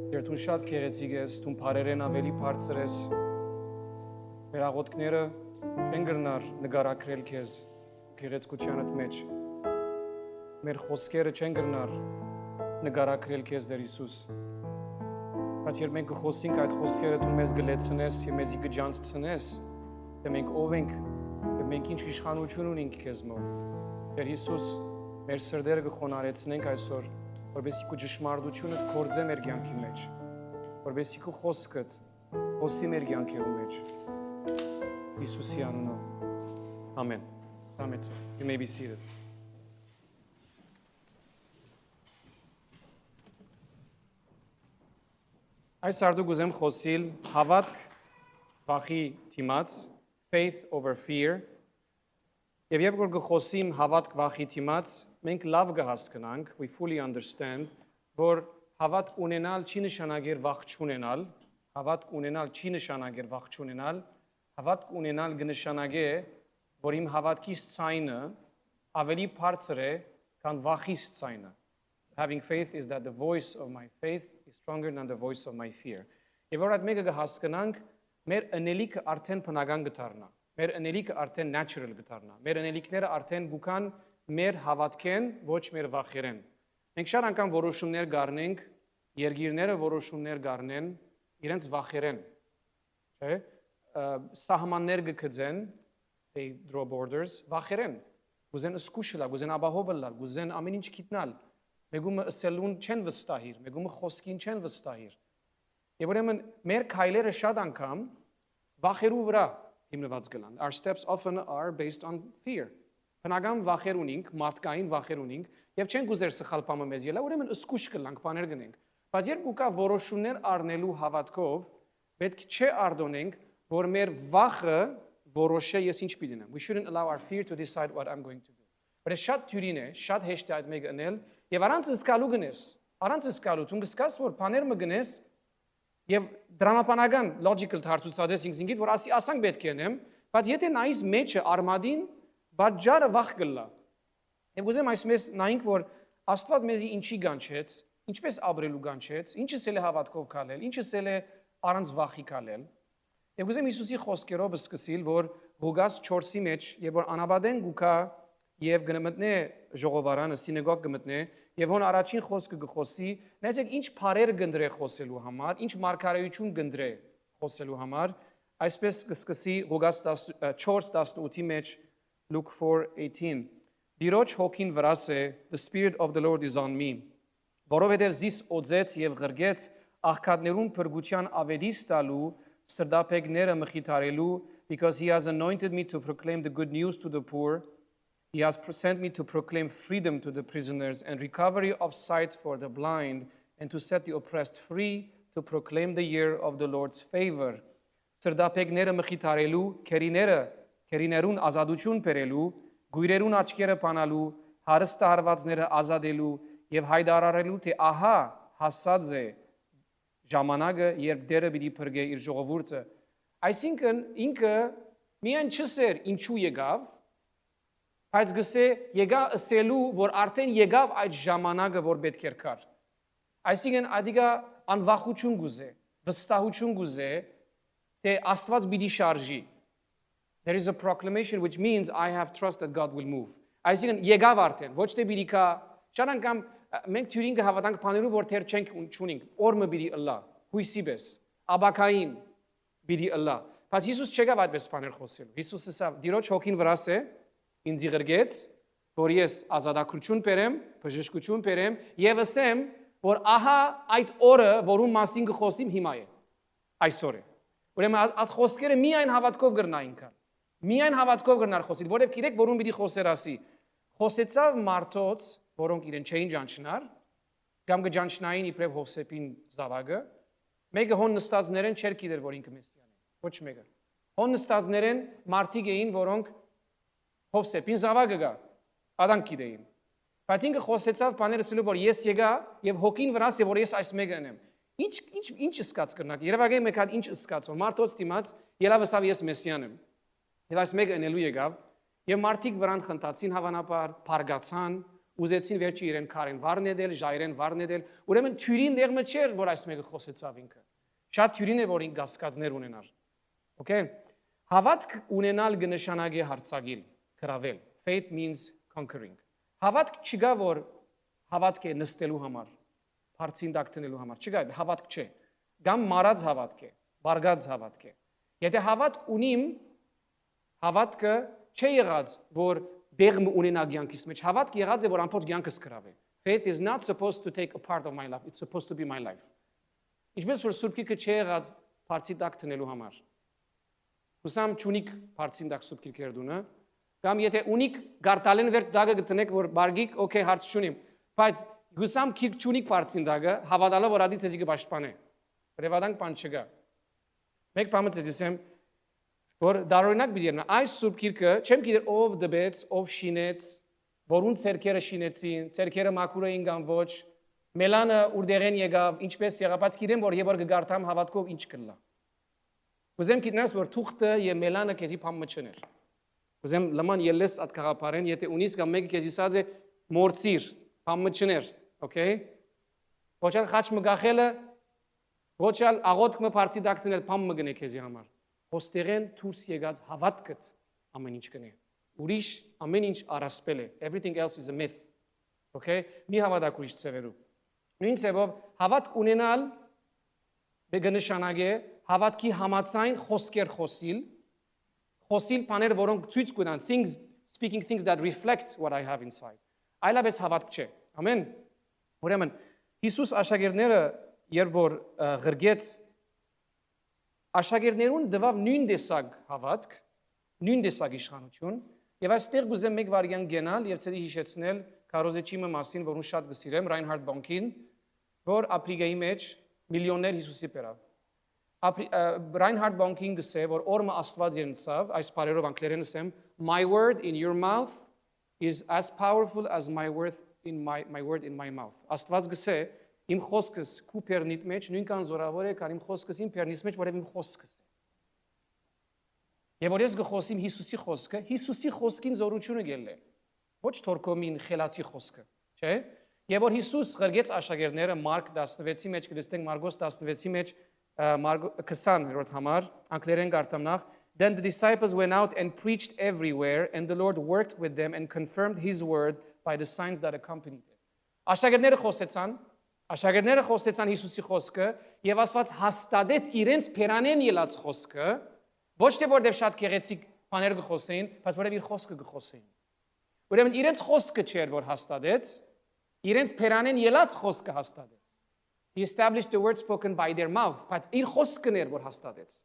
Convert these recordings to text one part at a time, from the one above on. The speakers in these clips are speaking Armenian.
Երթուն շատ քեղեցիկ ես, դու բարերեն ավելի բարձր ես։ Մեր աղոթքները չեն գրնար նկարագրել քեզ քեղեցկությանդ մեջ։ Մեր խոսքերը չեն գրնար նկարագրել քեզ Տեր Հիսուս։ Բայց երբ մենք խոսենք այդ խոսքերը դու մեզ գլեցնես եւ մեզի գջանցնես, թե մենք ով ենք եւ մենք ինչ իշխանություն ունենք քեզ մոտ։ Տեր Հիսուս, մեր սրտերը կխոնարեցնենք այսօր, որովհետեւ քո ճշմարտությունը կգործե մեր կյանքի մեջ, որովհետեւ քո խոսքը խոսի մեր կյանքի մեջ։ Հիսուսի անունով։ Amen. Amen. You may be seated. Այս արդյոք ուզեմ խոսիլ հավատք վախի դիմաց, faith over fear. Եվ երբ որ կխոսիմ հավատք վախի դիմաց, մենք լավ կհասկանանք, we fully understand, որ հավատք ունենալ չի նշանակեր վախ չունենալ, հավատք ունենալ չի նշանակեր վախ չունենալ, հավատք ունենալ կնշանակե, որ իմ հավատքիս ցայնը ավելի բարձր է, քան վախիս ցայնը. Having faith is that the voice of my faith is stronger than the voice of my fear. Եվ որ այդ մեկը կհասկանանք, մեր ընելիքը արդեն բնական կդառնա, մեր ընելիքը արդեն natural կդառնա, մեր ընելիքները արդեն գուքան մեր հավատքեն, ոչ մեր վախերեն։ Մենք շատ անգամ որոշումներ կառնենք, երկիրները որոշումներ կառնեն իրենց վախերեն, չէ՞։ Սահմաններ կգծեն, they draw borders, վախերեն, գուզեն սկուշլա, գուզեն ապահովելա, գուզեն ամեն ինչ գիտնալ, մեգումը ասելուն չեն վստահիր, մեգումը խոսքին չեն վստահիր։ Եվ ուրեմն մեր քայլերը շատ անգամ վախերու վրա հիմնված գլան. Our steps often are based on fear. Բնական վախեր ունենք, մարդկային վախեր ունենք, եւ չեն գուզեր սխալ բամը մեզ ելա, ուրեմն սկուշ կլանք, բաներ գնենք։ Բայց երբ ուկա որոշումներ առնելու հավատքով, պետք չէ արդոնենք, որ մեր վախը որոշե ես ինչ պիտի նեմ. We shouldn't allow our fear to decide what I'm going to do. Բայց շատ թյուրին է, շատ հեշտ է այդ մեկը անել, եւ առանց զգալու գնես, առանց զգալու դու կսկաս որ բաներ մը գնես եւ դրամապանական logical հարցուցades ինքնին որ ասանք պետք է նեմ, բայց եթե նայես մեջը արմադին, բաժարը վախ կլա։ Եվ ուզեմ այսպես նայենք որ Աստված մեզի ինչի գանչեց, ինչպես ապրելու գանչեց, ինչս էլ է հավատքով քալել, ինչս էլ է առանց վախի քալել։ Եվ ուզեմ Հիսուսի խոսքերով սկսել, որ Ղուկաս 4-ի մեջ, եւ որ անաբադեն գուքա եւ գնմտնե ժողովարանը, սինագոգ գմտնե, եւ հոն առաջին խոսքը գխոսի, նայեք ինչ բարեր գնդրե խոսելու համար, ինչ մարգարեություն գնդրե խոսելու համար, այսպես կսկսի Ղուկաս 4:18-ի մեջ Luke 4:18. Դիրոջ հոգին վրաս է, the spirit of the Lord is on me. Որովհետեւ զիս օձեց եւ ղրգեց աղքատներուն փրկության ավետիս տալու սրդապեկները մխիթարելու, because he has anointed me to proclaim the good news to the poor. He has sent me to proclaim freedom to the prisoners and recovery of sight for the blind and to set the oppressed free, to proclaim the year of the Lord's favor. Սրդապեկները մխիթարելու, քերիներուն ազատություն բերելու, գույրերուն աչքերը բանալու, հարստահարվածները ազատելու եւ հայտարարելու, թե ահա հասած է ժամանակը, երբ Տերը պիտի փրկե իր ժողովուրդը։ Այսինքն ինքը միայն չսեր ինչու եկավ, բայց գսե եկա ասելու, որ արդեն եկավ այդ ժամանակը, որ պետք էր կար։ Այսինքն ադիգա անվախություն գուզե, վստահություն գուզե, թե Աստված պիտի շարժի։ There is a proclamation which means I have trust that God will move. Այսինքն եկավ արդեն, ոչ թե պիտի կա, շատ անգամ մենք թյուրին կհավատանք բաներու, որ թեր չենք ունենք, օրը պիտի ըլլա, հույսի պես, աբակային պիտի ըլլա։ Բայց Հիսուս չեկավ այդպես բաներ խոսելու։ Հիսուսը ասավ, դիրոջ հոգին վրաս է, ինձ ղրգեց, որ ես ազատագրություն բերեմ, բժշկություն բերեմ եւ ասեմ, որ ահա այդ օրը, որում մասին կխոսիմ հիմա է։ Այսօր է։ Ուրեմն այդ խոսքերը միայն հավատքով գրնային կան։ Միայն հավատքով գրնար խոսիլ, որովհետեւ գիտեք, որում պիտի խոսեր ասի։ Խոսեցավ մարդոց, որոնք իրեն չէին ճանչնար, կամ կճանչնային իբրև Հովսեփին զավակը, մեկը հոն նստածներեն չէր գիտեր, որ ինքը մեսիան է։ Ոչ մեկը։ Հոն նստածներեն մարդիկ էին, որոնք Հովսեփին զավակը գա, ադանք գիտեին։ Բայց ինքը խոսեցավ բաներ ասելու, որ ես եկա եւ հոգին վրաս եւ որ ես այս մեկը եմ։ Ինչ սկաց կրնակ։ Երևակայ մեկ հատ ինչ սկաց, որ մարդոց դիմաց ելավ ասավ ես մեսիան եմ։ Եվ այս մեկը ընելու եկավ եւ մարդիկ վրան խնդացին հավանաբար, փարգացան ուզեցին վերջի իրեն քարեն վառնել, ժայրեն վառնել, ուրեմն թյուրին դեղը չէր, որ այս մեկը խոսեցավ ինքը։ Շատ թյուրին է, որ ինք գասկածներ ունենար։ Okay? Հավատք ունենալ կնշանակի հարցակիլ, կրավել։ Faith means conquering։ Հավատք չկա, որ հավատք է նստելու համար, բարձին դակտնելու համար, չկա, հավատք չէ։ Կամ մարած հավատք է, բարգած հավատք է։ Եթե հավատք ունիմ, հավատքը չէ եղած, որ դեղմ ունենա կյանքիս մեջ, հավատք եղած է, որ ամբողջ կյանքս կրավի։ Faith is not supposed to take a part of my life, it's supposed to be my life։ Ինչպես որ Սուրբ Գիրքը չէ եղած բարձի դակ տնելու համար։ Հուսամ չունիք բարձին դակ Սուրբ Գիրքեր դունը, կամ եթե ունիք գարտալեն վեր դակը գտնեք, որ բարգիկ, okay, հարց չունիմ, բայց հուսամ քիք չունիք բարձին դակը, հավատալով որ ադի ցեզի կպաշտպանե։ Ռևադանք բան չկա։ Մեկ բանը ցեզիսեմ, որ դարօրինակ պիտի եղնա, այս Սուրբ Գիրքը, չեմ գիտեր ով դբեց, ով շինեց, որուն ցերքերը շինեցին, ցերքերը մաքուր էին կամ ոչ, մելանը ուրդեղեն եկավ, ինչպես եղավ, բայց գիտեմ, որ եւ որ կգարտամ հավատքով ինչ կլա։ Ուզեմ գիտնաս, որ թուղթը եւ մելանը քեզի փամ մչներ։ Ուզեմ լման ելես այդ կաղապարեն, եթե ունիս կամ մեկը քեզի սած է մորցիր, փամ մչներ, okay։ Ոչալ խաչ մգախելը, ոչալ աղոթք մը բարձի դակտնել փամ մգնե քեզի համար։ Ոստեղեն դուրս եկած հավատքդ ամեն ինչ կնե։ Ուրիշ ամեն ինչ առասպել է։ Everything else is a myth. Okay? Մի հավատակ ուրիշ ծևերու։ Նույն ծևով հավատք ունենալ բգնշանագե հավատքի համացայն խոսքեր խոսիլ բաներ, որոնք ցույց կտան speaking things that reflect what I have inside։ Այլապես հավատք չէ։ Ամեն։ Ուրեմն Հիսուս աշակերտները երբ որ ղրգեց աշակերտներուն դվավ նույն տեսակ հավատք, նույն տեսակ իշխանություն, եւ այստեղ գուզեմ մեկ վարյան գենալ եւ ցեզի հիշեցնել Կարոզեչիմը մասին, որուն շատ գսիրեմ, Ռայնհարդ Բոնքին, որ Ապրիգայի մեջ միլիոններ Հիսուսի բերավ։ Ռայնհարդ Բոնքին գսե, որ օրը Աստված երնցավ, այս բարերով անգլերեն ասեմ, my word in your mouth is as powerful as my word in my mouth։ Աստված գսե, իմ խոսքս քու բեռնիտ մեջ նույնքան զորավոր է, քան իմ խոսքս իմ բեռնից մեջ, որև իմ խոսքս է։ Եվ որ ես գխոսիմ Հիսուսի խոսքը, Հիսուսի խոսքին զորությունը գելն է։ Ոչ թորքոմին խելացի խոսքը, չէ՞։ Եվ որ Հիսուս ղրգեց աշակերտները Մարկ 16-ի մեջ, կլսենք Մարգոս 16-ի մեջ 20-րդ համար, անգլերեն կարդամ նախ, Then the disciples went out and preached everywhere, and the Lord worked with them and confirmed his word by the signs that accompanied it։ Աշակերտները խոսեցան Հիսուսի խոսքը, եւ Աստված հաստատեց իրենց փերանեն ելած խոսքը, ոչ թե որտեղ շատ գեղեցիկ բաներ գխոսեին, բայց որտեղ իր խոսքը գխոսեին։ Ուրեմն իրենց խոսքը չէր, որ հաստատեց, իրենց փերանեն ելած խոսքը հաստատեց։ He established the word spoken by their mouth, բայց իր խոսքն էր, որ հաստատեց։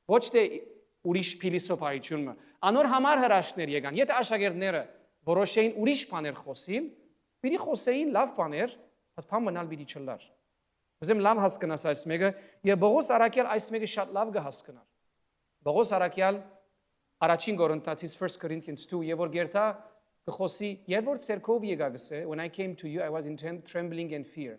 Ոչ թե ուրիշ փիլիսոփայությունը։ Անոր համար հրաշքներ եկան։ Եթե աշակերտները որոշեին ուրիշ բաներ խոսին, պիտի խոսեին լավ բաներ, բայց բան մնալ պիտի չլար։ Ուզեմ լավ հասկանաս այս մեկը, եւ Պողոս Արաքյալ այս մեկը շատ լավ կհասկանար։ Պողոս Արաքյալ առաջին Կորինթացից 1 Corinthians 2 եւ որ գերտա գխոսի եւ որ ցերկով եկա գսե when I came to you I was in trembling and fear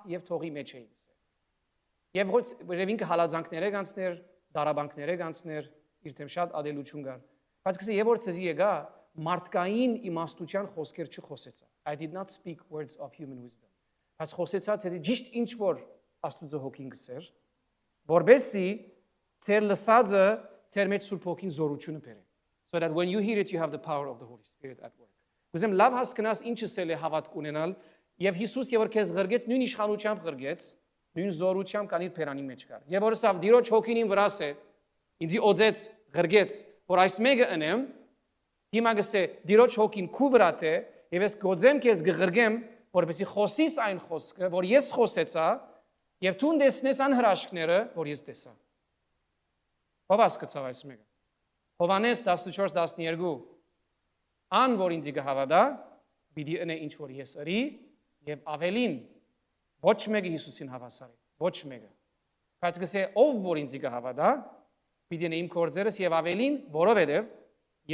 եւ թողի մեջ էի գսե եւ որ ինքը հալածանքները կանցներ դարաբանքները կանցներ իր թեմ շատ ադելություն կար բայց գսե եւ որ ցեզի եկա մարդկային իմաստության խոսքեր չխոսեցա I did not speak words of human wisdom բայց խոսեցա ցեզի ճիշտ ինչ որ Աստծո հոգին գսեր որբեսի ցեր լսածը ցեր մեջ Սուրբ Հոգին զորությունը բերե so that when you hear it you have the power of the Holy Spirit at work Ուզեմ լավ հասկանաս ինչս է հավատք ունենալ եւ Հիսուս եւ որ քեզ ղրգեց նույն իշխանությամբ ղրգեց նույն զորությամբ կան իր փերանի մեջ կար եւ որ սա դիրոջ հոգին իմ վրաս է ինձի օձեց ղրգեց որ այս մեկը ընեմ հիմա գսե դիրոջ հոգին քու վրա է եւ ես գոձեմ քեզ գղրգեմ որովհետեւ խոսիս այն խոսքը որ ես խոսեցա եւ դու տեսնես ան հրաշքները որ ես տեսա ով հասկացավ այս մեկը Հովանես 14:12 Ան որ ինձ կհավատա, պիտի ընե ինչ որ ես ըրի եւ ավելին ոչ մեկը Հիսուսին հավասար է, ոչ մեկը։ Բայց գսե ով որ ինձ կհավատա, պիտի ընե իմ կորձերս եւ ավելին, որովհետեւ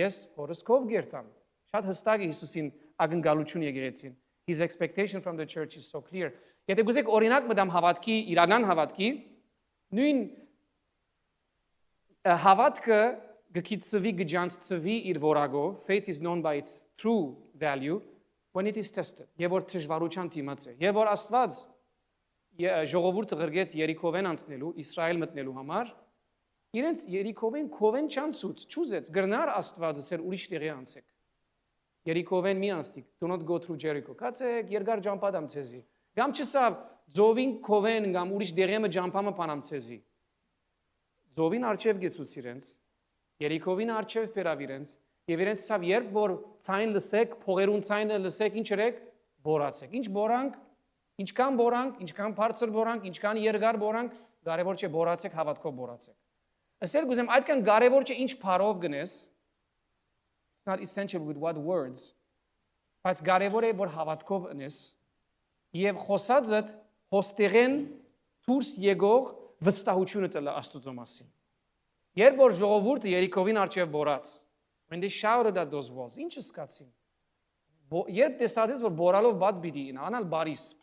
ես հորս կով գերտամ։ Շատ հստակ է Հիսուսին ակնկալություն եկեղեցին։ His expectation from the church is so clear։ Եթե գուզեք օրինակ մտամ հավատքի, իրական հավատքի, նույն հավատքը գկիցվի գջանցվի իր որակով faith is known by its true value when it is tested, եւ որ դժվարության դիմաց է, եւ որ Աստված ժողովուրդը ղրգեց Երիքովեն անցնելու, Իսրայել մտնելու համար, իրենց Երիքովեն կովեն չանցուց, չուզեց, գրնար Աստվածը ցեր ուրիշ տեղի անցեք։ Երիքովեն մի անցիկ, do not go through Jericho։ Կացեք, երկար ճամփադամ ցեզի։ Գամ չսավ Ձովին կովեն գամ ուրիշ դեղեմը ճամփամը պանամ ցեզի։ Ձովին արչև գեցուց իրենց, Երիքովին արչև բերավ իրենց, եւ իրենց ցավ երբ որ ցայն լսեք, փողերուն ցայնը լսեք, ինչ երեք, բորացեք։ Ինչ բորանք, ինչքան բորանք, ինչքան բարձր բորանք, ինչքան երկար բորանք, կարևոր չէ բորացեք, հավատքով բորացեք։ Ասել գուզեմ այդքան կարևոր չէ ինչ փարով գնես, it's not essential with what words, բայց կարևոր է որ հավատքով ընես եւ խոսածդ հոստեղեն դուրս եկող վստահությունը տալը Աստծո մասին։ Երբ որ ժողովուրդը Երիքովին արչև բորած, when they shouted at those walls, ինչ սկացին։ Երբ տեսած որ բորալով բադ բիդի անալ բարիսպ։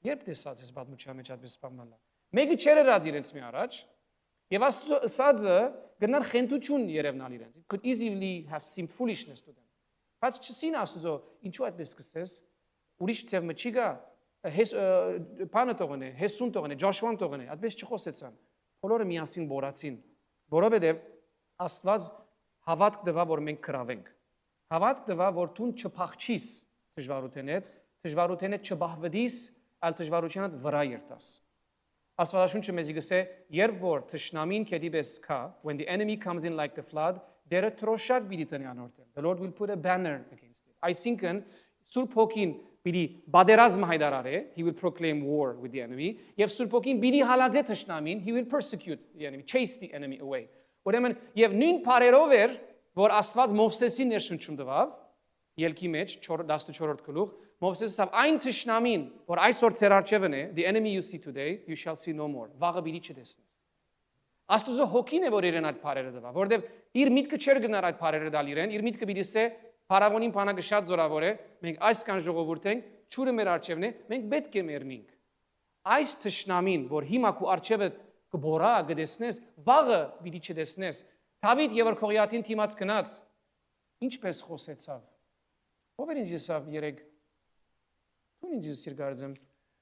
Երբ տեսած ես բադմուչա մեջ այդպես սպանալա։ Մեկը չեր ռած իրենց մի առաջ, եւ Աստծո ըսածը գնար խենթություն երևնալ իրենց։ It could easily have seemed foolishness to them. Բայց չսին Աստծո, ինչու այդպես սկսես։ Ուրիշ ցևը չի գա, բանը տողն է, հեսուն տողն է, Ջոշուան տողն է, այդպես չխոսեցան։ Բոլորը միասին բորացին, որովհետեւ Աստված հավատք տվա որ մենք կրավենք։ Հավատք տվա որ դու չփախչիս դժվարութենդ չբահվդիս, այլ դժվարութենդ վրա երտաս։ Աստվածաշունչը մեզ գսե երբ որ թշնամին քեդիբես կա, when the enemy comes in like the flood, դերը տրոշակ բիդի տնի անորտել։ The Lord will put a banner against it։ Այսինքն Սուրբ Հոգին բիդի բادرազմ հայտարարե, he will proclaim war with the enemy, եւ Սուրբ Հոգին բիդի հալածե թշնամին, he will persecute the enemy, chase the enemy away։ Ուրեմն եւ նույն բարերով էր, որ Աստված Մովսեսին ներշնչում տվավ, ելքի մեջ 14-րդ գլուխ, Մովսեսը ասավ այն թշնամին, որ այսօր ցեր արջևն է, the enemy you see today, you shall see no more։ Վաղը բիդի չտեսնես։ Աստուծո հոգին է որ իրեն այդ բարերը տվա, որովհետեւ իր միտքը չեր գնար այդ բարերը տալ իրեն, իր միտքը պիտի սե Փարավոնին բանակը շատ զորավոր է, մենք այսքան ժողովուրդ ենք, ճուրը մեր արջևն է, մենք պետք է մեռնենք։ Այս թշնամին, որ հիմա քու արջևը կբորա գտեսնես, վաղը պիտի չտեսնես։ Դավիթ եւ Գողիաթին թիմած գնաց, ինչպես խոսեցավ։ Ով էր ինձ ասավ երեք։ Դու ինձ սիրգարձեմ։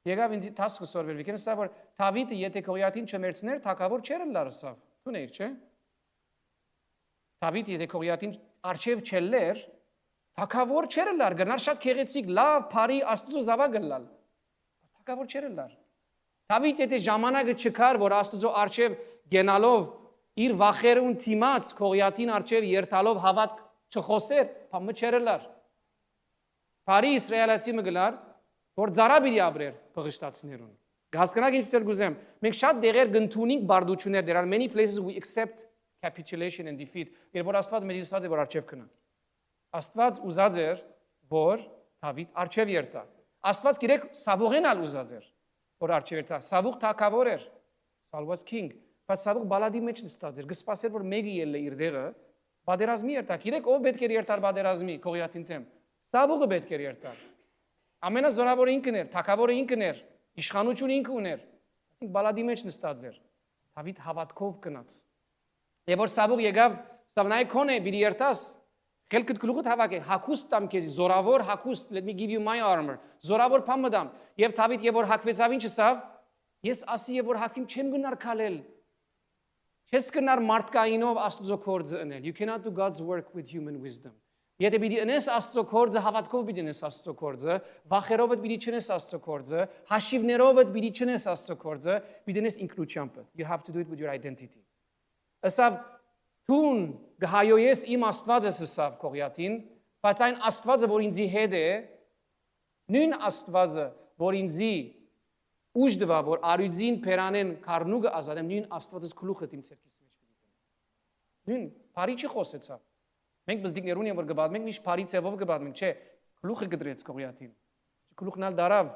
Եկավ ինձ 10 կսորվեր, վիկեն ասավ որ Դավիթը եթե Գողիաթին չմերցներ, թակավոր չէր լարսավ։ Դու ներ, չէ։ Դավիթ եթե Գողիաթին արջև չելեր, թակավոր չէր լար, գնար շատ քեղեցիկ, լավ, բարի Աստծո զավակ գլալ։ Թակավոր չէր լար։ Դավիթ եթե ժամանակը չկար, որ Աստծո արջև գենալով իր վախերուն թիմած Գողիաթին արջև երթալով հավատ չխոսեր, բամը չէր լար։ Բարի իսրայելացի մգլար, որ ծարաբիրի ապրեր բղշտացներուն։ Հասկանաք ինչ ցել գուզեմ։ Մենք շատ դեղեր գնթունիկ բարդություններ, there are many places we accept capitulation and defeat։ Երբ որ Աստված մեզ ասած է որ արջև կնա։ Աստված ուզած էր, որ Դավիթ արջև երթա։ Աստված գիրեք Սավուղենալ ուզած էր, որ արջև երթա։ Սավուղ թագավոր էր, Saul was king, բայց Սավուղ բալադի մեջ նստած էր, գսպասեր որ մեկը ելլե իր դեղը, բادرազմի երթա։ Գիրեք ով պետք էր երթար բادرազմի Գողիաթին թեմ։ Սավուղը պետք էր երթար։ Ամենազորավորը ինքն էր, թագավորը ինքն էր, իշխանությունը ինքը ուներ։ Այսինքն բալադի մեջ նստած էր։ Դավիթ հավատքով գնաց։ Եվ որ Սավուղ եկավ, Սավնայ քոնե բիդի երթաս, Քելքդ գլուխդ հավաք է, հակուստ տամ քեզի, զորավոր հակուստ, let me give you my armor, զորավոր փամը դամ։ Եվ Դավիթ եւ որ հակվեցավ ինչ ասավ, ես ասի եւ որ հակիմ չեմ գնար քալել։ Չես գնար մարդկայինով Աստծո կորձը անել։ You cannot do God's work with human wisdom։ Եթե պիտի անես Աստծո կորձը, հավատքով պիտի անես Աստծո կորձը, վախերով պիտի չնես Աստծո կորձը, հաշիվներով պիտի չնես Աստծո կորձը, պիտի անես ինքնությամբ։ You have to do it with your identity։ Ասավ Տուն գահայոյես իմ Աստվածը սսավ Գողիաթին, բայց այն Աստվածը, որ ինձի հետ է, նույն Աստվածը, որ ինձի ուժ դվա, որ արյուծին փերանեն քարնուգը ազատեմ, նույն Աստվածը գլուխը իմ ցերկիս մեջ պիտի։ Նույն բարի չի խոսեցավ։ Մենք բզդիկներուն եմ որ գբադ, մենք միշտ բարի ցևով գբադ, մենք չէ, գլուխը գդրեց Գողիաթին։ Գլուխն ալ դարավ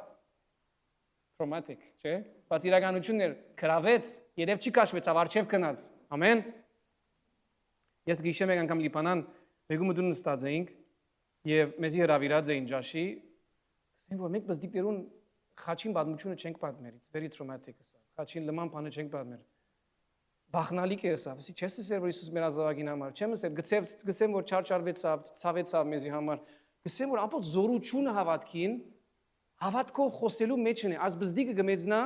traumatic, չէ։ Բայց իրականությունն էր, քրավեց, երև չի քաշվեցավ, արչև գնաց։ Ամեն։ Ես գիշեմ եք անգամ լիպանան, մեկումը դու նստած էինք եւ մեզի հրավիրած էին ջաշի, ասեն որ մենք բզդիկներուն խաչին պատմությունը չենք պատմեր, it's very traumatic ասա։ Խաչին լման բանը չենք պատմեր։ Բախնալիք է ասա, ասի չես ասել որ Հիսուս մեր ազավակին համար, չեմ ասել, գցեմ որ չարչարվեցավ, ցավեցավ մեզի համար։ Գսեմ որ ամբողջ զորությունը հավատքին հավատքով խոսելու մեջ են, այս բզդիկը գմեծնա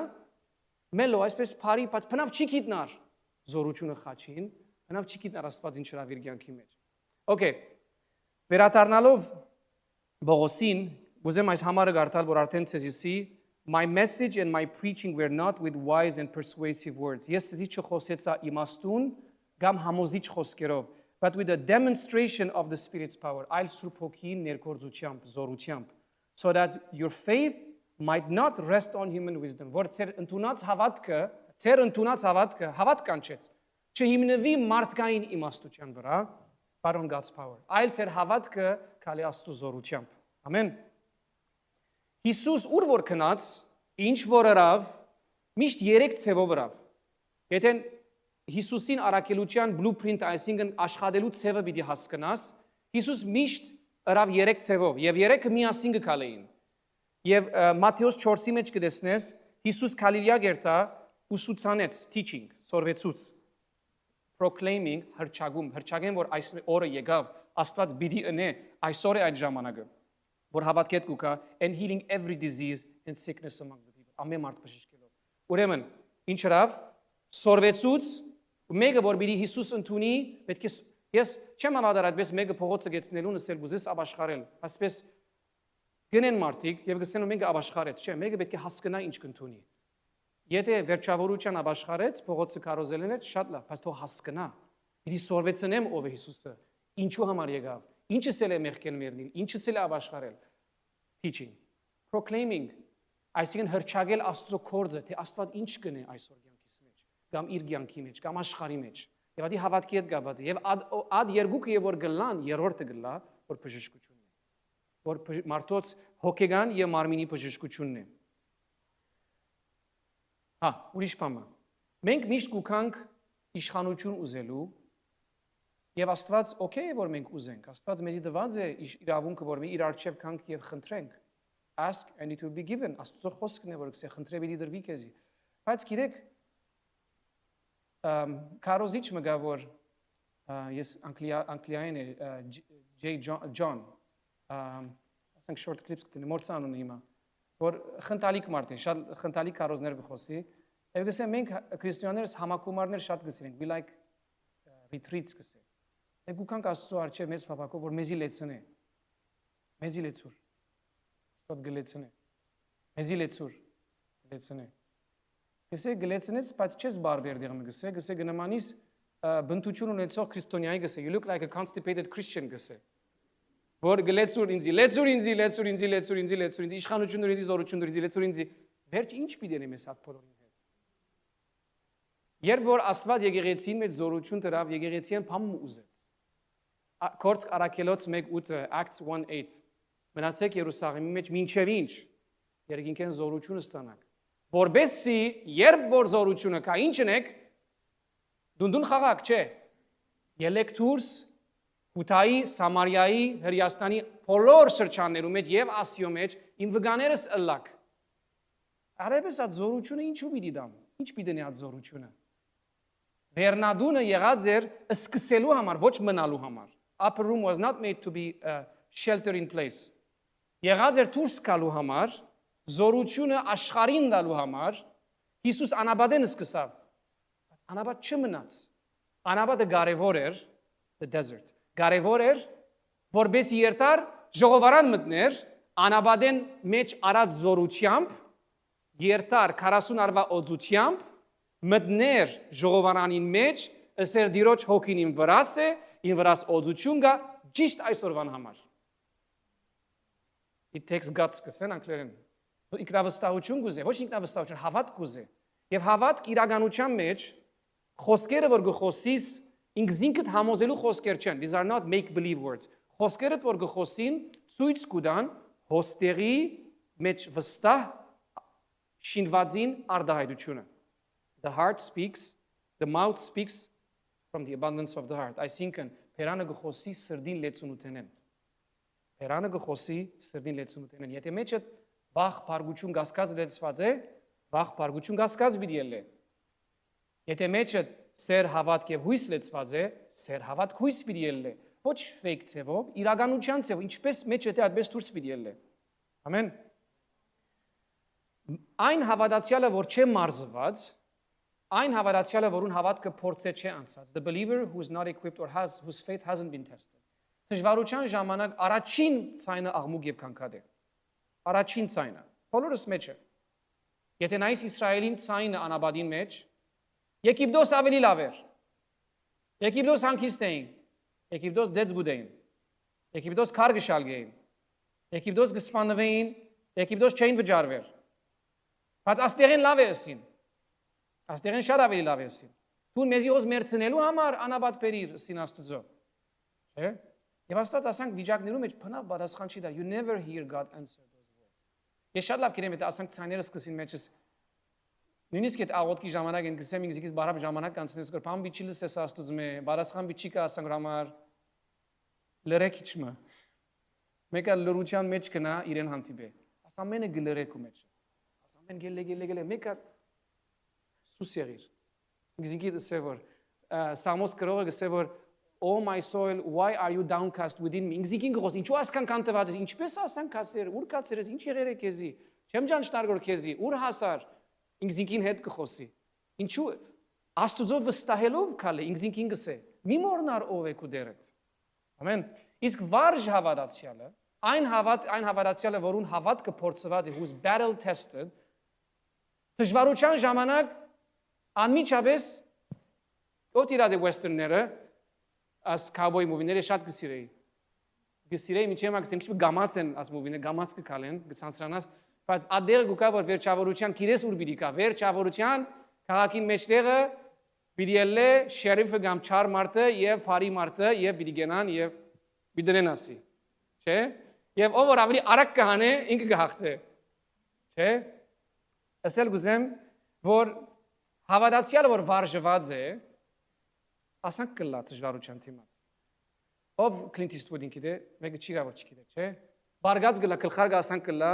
մելո այսպես բարի, բայց բնավ չի գիտնար զորությունը խաչին, բնավ չի գիտնար Աստված ինչ հրավիր կյանքի մեջ։ Okay, վերադառնալով Բողոսին, ուզեմ այս համարը գարտալ, որ արդեն ցեզիսի My message and my preaching were not with wise and persuasive words. Ես ցեզի չխոսեցա իմաստուն կամ համոզիչ խոսքերով, but with a demonstration of the Spirit's power. Այլ Սուրբ Հոգիի ներգործությամբ, զորությամբ, so that your faith might not rest on human wisdom. Որ ցեր ընդունած հավատքը հավատ կանչեց։ Չհիմնվի մարդկային իմաստության վրա, but on God's power. Այլ ցեր հավատքը քալի Աստծո զորությամբ։ Ամեն։ Հիսուս ուր որ քնած, ինչ որ ըրավ, միշտ 3 ցևով ըրավ։ Եթե Հիսուսին արաքելության blueprint, այսինքն աշխատելու ցևը պիտի հասկանաս, Հիսուս միշտ ըրավ 3 ցևով եւ 3-ը միասին կքալեին։ Եվ Մատթեոս 4-ի մեջ կտեսնես, Հիսուս Գալիլեա գերտա ուսուցանեց, teaching, սորվեցուց, proclaiming, հրճագեն, որ այս օրը եկավ, Աստված պիտի ընե, այսօր է այդ ժամանակը, որ հավատքետ կուկա, and healing every disease and sickness among the people, ամեն մարդ բժշկելով։ Ուրեմն, ինչ հրավ, սորվեցուց, մեկը որ պիտի Հիսուս ընդունի, պետք է ես չեմ հավատար այդպես մեկը փողոցը գեցնելու նսել բուզես աբաշխարել, այսպես գնեն մարդիկ եւ գսեն ու մեկը աբաշխարեց, չէ, մեկը պետք է հասկանա ինչ կընդունի։ Եթե վերջավորության աբաշխարեց, փողոցը կարոզելն է, շատ լավ, բայց թող հասկանա։ Պիտի սորվեցնեմ ով է Հիսուսը, ինչու համար եկավ, ինչս էլ է մեղքեն մերնին, ինչս էլ է աբաշխարել։ Teaching, proclaiming, այսինքն հրճագել Աստծո կորձը, թե Աստված ինչ կնե այսօր կյանքիս մեջ, կամ իր կյանքի մեջ, կամ աշխարհի մեջ։ Եվ ադի հավատքի հետ կապված է։ Եվ ад երկուքը եւ որ գլան, երրորդը գլա, որ բժշկությունն է։ Որ մարդոց հոգեգան եւ մարմինի բժշկությունն է։ Հա, ուրիշ բան։ Մենք միշտ կուքանք իշխանություն ուզելու եւ Աստված օքեյ է որ մենք ուզենք։ Աստված մեզի տված է իրավունքը որ մենք իր արժեվ կանք եւ խնդրենք։ Ask and it will be given. Աստծո խոսքն է որ գսե խնդրե պիտի դրվի քեզի։ Բայց գիտեք Կարոզիչ մգա որ ես անգլիային է J. John ասենք short clips կտինի մորցան ունի հիմա որ խնդալիք մարդ է շատ խնդալիք կարոզներ գխոսի եւ գսեմ մենք քրիստոնյաներս համակումարներ շատ գսենք we like retreats գսենք եւ գուքանք Աստծո արչեւ մեծ փապակով որ մեզի լեցնե մեզի լեցուր Աստված գլեցնե մեզի լեցնե Գսե գլեցնես բայց չես բարբեր դեղը գսե գնամանիս բնտություն ունեցող քրիստոնյայի գսե you look like a constipated Christian գսե որ գլեցուր ինձի իշխանություններ ինձի զորություններ ինձի լեցուր ինձի վերջ ինչ պիտի մեզ հատ բոլորին հետ երբ որ Աստված եկեղեցին մեջ զորություն դրավ եկեղեցին փամ ուզեց Կորց Արաքելոց 1:8 Acts 1:8 մնացեք Երուսաղեմի մեջ մինչև ինչ երկինքեն զորություն ստանաք որբեսի երբ որ զորությունը կա ինչ ընեք դունդուն խաղակ չէ ելեք դուրս Հութայի, Սամարիայի, Հրեաստանի բոլոր շրջաններում մեջ եւ Ասիո մեջ իմ վգաներս ըլլակ։ Արևս այդ զորությունը ինչու պիտի դամ։ Ինչ պիտի նի այդ զորությունը։ Վերնադունը եղած էր սկսելու համար, ոչ մնալու համար։ Upper room was not made to be a shelter in place։ Եղած էր դուրս գալու համար, զորությունը աշխարհին դալու համար։ Հիսուս անաբադեն սկսավ։ Անաբադ չմնաց։ Անաբադը կարևոր էր the desert։ Կարևոր էր, որպես երթար ժողովարան մտներ, անաբադեն մեջ արած զորությամբ, երթար 40 արվա օծությամբ, մտներ ժողովարանին մեջ, ըսեր դիրոջ հոգին իմ վրաս է, իմ վրաս օծություն գա, ճիշտ այսօրվան համար։ It takes guts կսեն անգլերեն։ Ինքնավստահություն գուզե, ոչ ինքնավստահություն, հավատք գուզե։ Եվ հավատք իրականության մեջ խոսքերը որ գխոսիս ինքզինքդ համոզելու խոսքեր չեն. These are not make-believe words. Խոսքերդ որ գխոսին ցույց կուտան հոստերի մեջ վստահ շինվածին արդահայտությունը. The heart speaks, the mouth speaks from the abundance of the heart. Այսինքն Փերանը գխոսի սրդին լեցունութենեն. Փերանը գխոսի սրդին լեցունութենեն. Եթե մեջը վախ բարգություն գասկած լեցված է, վախ բարգություն գասկած պիտի ելնե. Եթե մեջը սեր հավատք եւ հույս լեցված է, սեր հավատք հույս պիտի ելնե։ ոչ fake ցևով, իրականության ցևով, ինչպես մեջը դե այդպես դուրս պիտի ելնե։ Ամեն։ Այն հավատացյալը, որ չէ մարզված, այն հավատացյալը, որուն հավատքը փորձե չէ անցած, the believer who is not equipped or whose faith hasn't been tested։ Դժվարության ժամանակ առաջին ցայնը աղմուկ եւ քանքադ է։ Առաջին ցայնը։ Բոլորս մեջ է։ Եթե նայես Իսրայելին ցայնը անաբադին մեջ, Եգիպտոս ավելի լավ էր։ Եգիպտոս հանգիստ էին։ Եգիպտոս ձեծ գուդեին։ Եգիպտոս քար գշալգեին։ Եգիպտոս գսպանվեին, Եգիպտոս չէին վճարվեր։ Բայց աստեղեն լավ է ասին։ Աստեղեն շատ ավելի լավ է ասին։ Դու մեզի ոզ մերցնելու համար անաբադ բերիր ասին Աստուծո։ Չէ՞։ Եվ Աստված ասանք վիճակներում մեջ բնավ պատասխան չի տա։ You never hear God answer those words։ Ես շատ լավ գիտեմ, եթե ասանք ցայները սկսին մեջս նույնիսկ այդ աղոթքի ժամանակ են գսեմ ինքսից բարապ ժամանակ կանցնես որ բան բիչի լսես Աստուծո բարասխան բիչի կա ասանք համար լրեք իջմը մեկը լրության մեջ կնա իրեն հանդիպե աս ամենը գլրեք ու մեջ աս ամեն գելե մեկը սուսերիր ինքսից դսե որ Սամոս գրողը գսե որ Oh my soul, why are you downcast within me? Ինքսին գոս, ինչու ասքան կանտված ես, ինչպես ասան կասեր, ուր կացերես, ինչ եղեր է քեզի, չեմ ջանշտարգոր քեզի, ուր հասար, ինքսին հետ կխոսի։ Ինչու Աստուծո վստահելով քալե, ինքսին գսե, մի մորնար ով է քու դերդ։ Ամեն։ Իսկ վարժ հավատացյալը, այն հավատացյալը, որուն հավատքը փորձված է, who's battle tested, դժվարության ժամանակ անմիջապես օտիրած է westernները as cowboy movie-ները շատ գսիրեի։ Գսիրեի միջև մաքսիմ քիչ գամած են as movie-ները, գամած կքալեն, գցանցրանաս, բայց ադեր գուկա որ վերջավորության քիրես ուր բիդի կա, վերջավորության քաղաքին մեջտեղը բիդի ելե շերիֆը կամ չար մարտը եւ բարի մարտը եւ բիդի գնան եւ բիդրեն ասի։ Չէ՞։ Եվ ով որ ավելի արագ կհանե, ինքը կհաղթե։ Չէ՞։ Ասել գուզեմ, որ հավատացյալը որ վարժված է ասանք կլա դժվարության թիմած։ Ով Clint Eastwood-ին գիտե, մեկը չի գավոր չգիտե, չէ՞։ Բարգած գլա քլխար գասանք կլա,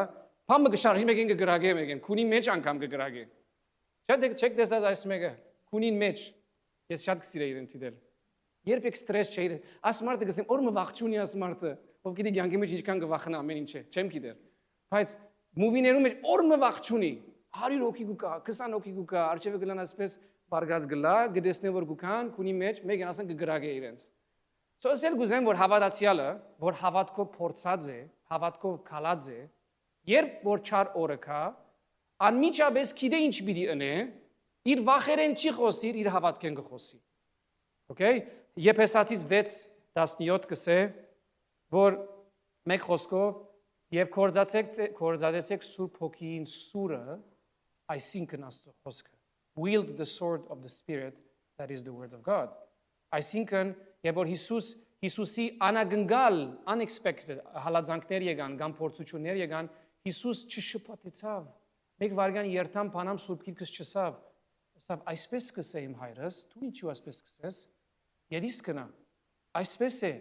փամը գշարժի մեկին կգրագե մեկին, քունի մեջ անգամ կգրագե։ Չէ՞ չեք տեսած այս մեկը, քունին մեջ։ Ես շատ կսիրեի իրեն դիտել։ Երբ եք ստրես չէ, աս մարդը գսեմ, օրը վախճունի աս մարդը, ով գիտի կյանքի մեջ ինչքան կվախնա ամեն ինչ է, չեմ գիտեր։ Բայց մուվիներում մեջ օրը վախճունի, 100 հոգի գուկա, 20 հոգի գուկա, արջևը գլան ասպես բարգած գլա, գդեսնե որ գուքան, քունի մեջ, մեկն ասեն կգրագե իրենց։ Սոսել գուզեմ որ հավատացյալը, որ հավատքով փորձած է, հավատքով քալած է, երբ որ չար օրը կա, անմիջապես գիտե ինչ պիտի ընե, իր վախերեն չի խոսի, իր հավատքեն կխոսի։ Okay? Եփեսացիս 6:17 կսե, որ մեկ խոսքով եւ կորզացեք Սուրբ Հոգին սուրը, այսինքն Աստծո խոսքը։ Wield the sword of the Spirit, that is the word of God. Այսինքն, երբ որ Հիսուսի անագնգալ, unexpected հալածանքներ եկան, կամ փորձություններ եկան, Հիսուս չշփոթեցավ։ Մեկ վարյան երթամ բանամ Սուրբ Գիրքս չսավ։ Ասավ, այսպես կսե իմ հայրս, դու ինչու այսպես կսես։ Երիս կնա։ Այսպես է։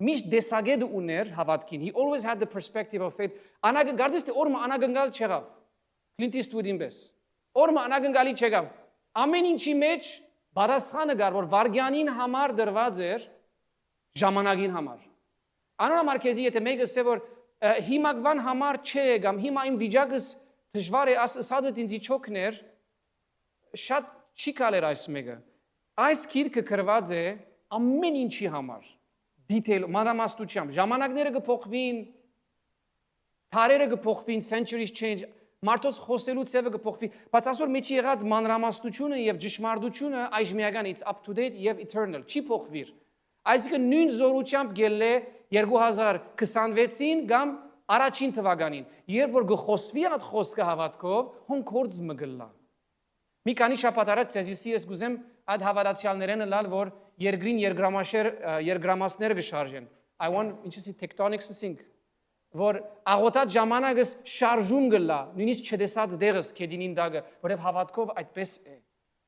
Միշտ դեսագետ ուներ հավատքին. He always had the perspective of faith. Անագնգալից դե օրը անագնգալ չեղավ։ Clint Eastwood-ին պես։ Օրը անագնգալի չեղավ։ Ամեն ինչի մեջ բարասխանը գար, որ վարգյանին համար դրված էր ժամանակին համար։ Անոնամար քեզի եթե մեկը ասե որ հիմակվան համար չէ կամ հիմա իմ վիճակս դժվար է, ասածը ինձ չոքներ, շատ չի կալեր այս մեկը։ Այս գիրքը գրված է ամեն ինչի համար։ Detail, մանրամասնությամբ, ժամանակները կփոխվին, տարերը կփոխվին, centuries change, մարդոց խոսելու ցևը կփոխվի, բայց այսօր մեջի եղած մանրամասնությունը եւ ճշմարտությունը այժմիական it's up to date եւ eternal, չի փոխվիր։ Այսինքն նույն զորությամբ գելե 2026-ին կամ առաջին թվականին, երբ որ գխոսվի այդ խոսքը հավատքով, հոն կորձ մգլա։ Մի քանի շաբաթ առաջ ցեզիսի ես գուզեմ այդ հավատացյալներն լալ, որ երկրին երկրամասները կշարժեն։ I want ինչի tectonics think որ աղոթած ժամանակս շարժում գլա, նույնիսկ չտեսած դեղս քեդինին դագը, որև հավատքով այդպես է։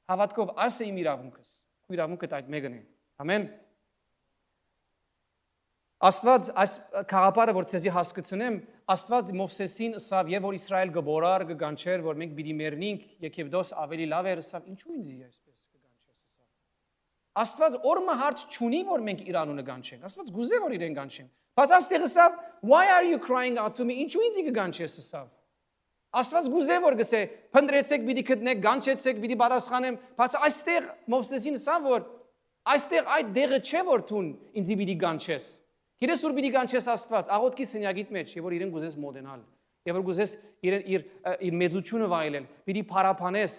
Հավատքով այս է իմ իրավունքս, քո իրավունքդ այդ մեկն է։ Ամեն։ Աստված այս խաղապարը որ ցեզի հասկացնեմ, Աստված Մովսեսին ասավ, եւ որ Իսրայել գբորար կգանչեր, որ մենք պիտի մեռնենք, Եգիպտոս ավելի լավ էր, ասավ, ինչու ինձ այսպես կգանչես ասավ։ Աստված օրը հարց չունի, որ մենք իր անունը գանչենք։ Աստված գուզե որ իրեն գանչենք։ Բայց աստեղ ասավ, why are you crying out to me? Ինչու ինձ կգանչես ասավ։ Աստված գուզե որ գսե, փնտրեցեք, պիտի գտնեք, գանչեցեք, պիտի պատասխանեմ, բայց այստեղ Մովսեսին ասավ որ այստեղ այդ դեղը չէ որ դուն ինձ պիտի գանչես։ Գիտես որ պիտի գանչես Աստված, աղոթքի սենյակիդ մեջ, եւ որ իրեն գուզես մոդենալ, եւ որ գուզես իր մեծությունը վայելել, պիտի փարապանես,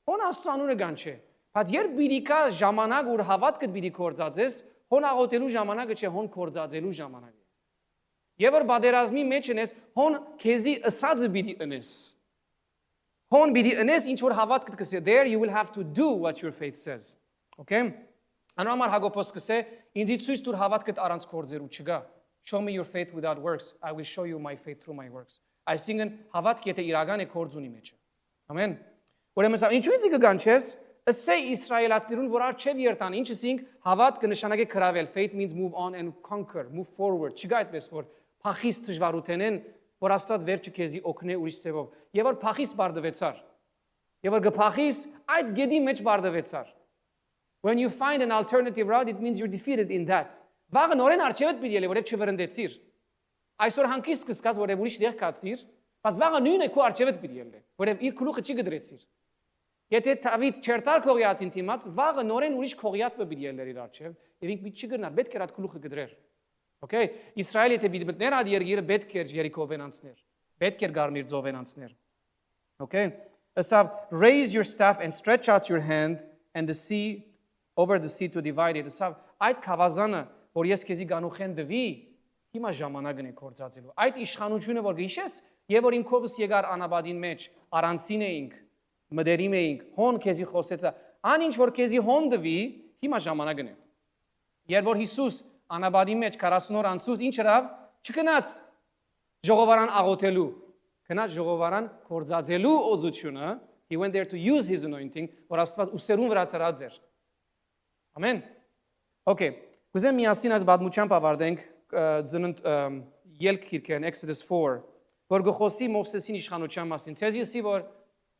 հոն Աստծո անունը գանչե։ Բայց երբ պիտի կա ժամանակ որ հավատքդ պիտի կործածես, հոն աղոթելու ժամանակը չէ, հոն կործածելու ժամանակը։ Եվ որ բادرազմի մեջ ես, հոն քեզի ըսածը պիտի ընես։ Հոն պիտի ընես ինչ որ հավատքդ կսե, there you will have to do what your faith says. Okay? Անորոմար Հակոբոս կսե, ինձ ցույց տուր հավատքդ առանց կործերու չգա։ Show me your faith without works. I will show you my faith through my works. Այսինքն հավատք եթե իրական է կործունի մեջ։ Ամեն։ Ուրեմն սա ինչու ինձ կգանչես, ըսե Իսրայելացիներուն որ արչև երթան, ինչ ասինք, հավատք կնշանակե կրավել, faith means move on and conquer, move forward։ Չգա այդպես որ փախիս դժվարութենեն, որ Աստված վերջը քեզի օգնե ուրիշ ձևով։ Եվ որ փախիս բարդվեցար։ Եվ որ գփախիս այդ գեդի մեջ բարդվեցար։ When you find an alternative route, it means you're defeated in that. Վաղը նորեն արչեվդ պիտի ելի, որև չվրընդեցիր։ Այսօր հանկիստ կսկած, որև ուրիշ դեղ կացիր, բայց վաղը նույնը քո արչեվդ պիտի ելի, որև իր քլուխը չի գդրեցիր։ Եթե Դավիթ չերտար քողիատին դիմաց, վաղը նորեն ուրիշ քողիատ պիտի ելներ իր արչև, եւ ինք պիտի չգնար, պետք էր այդ քլուխը գդրեր։ Okay, Իսրայելը եթե պիտի մտներ այդ երկիրը, պետք էր Երիկովեն անցներ, պետք էր Գարմիր ծովեն անցներ։ Okay, ասավ raise your staff and stretch out your hand and the sea over the sea to divide it. Ասավ այդ խավազանը, որ ես քեզի գանուխեն դվի, հիմա ժամանակն է կործածելու։ Այդ իշխանությունը որ գիշես, եւ որ իմ քովս եկար անաբադին մեջ, արանցին էինք, մդերիմ էինք, հոն քեզի խոսեցա, ան ինչ որ քեզի հոն դվի, հիմա ժամանակն է։ Երբ որ Հիսուս անաբադի մեջ 40 օր անցուց ինչ հրավ չկնաց ժողովարան աղոթելու, կնաց ժողովարան կործածելու օծությունը, he went there to use his anointing, որ Աստված ուսերուն վրա ծրած էր։ Ամեն։ Okay, կուզեմ միասին այս բադմուչությամբ ավարտենք ծնունդ ելք քիրքեն Exodus 4, որ գխոսի Մովսեսին իշխանության մասին։ Ցեզի ասի որ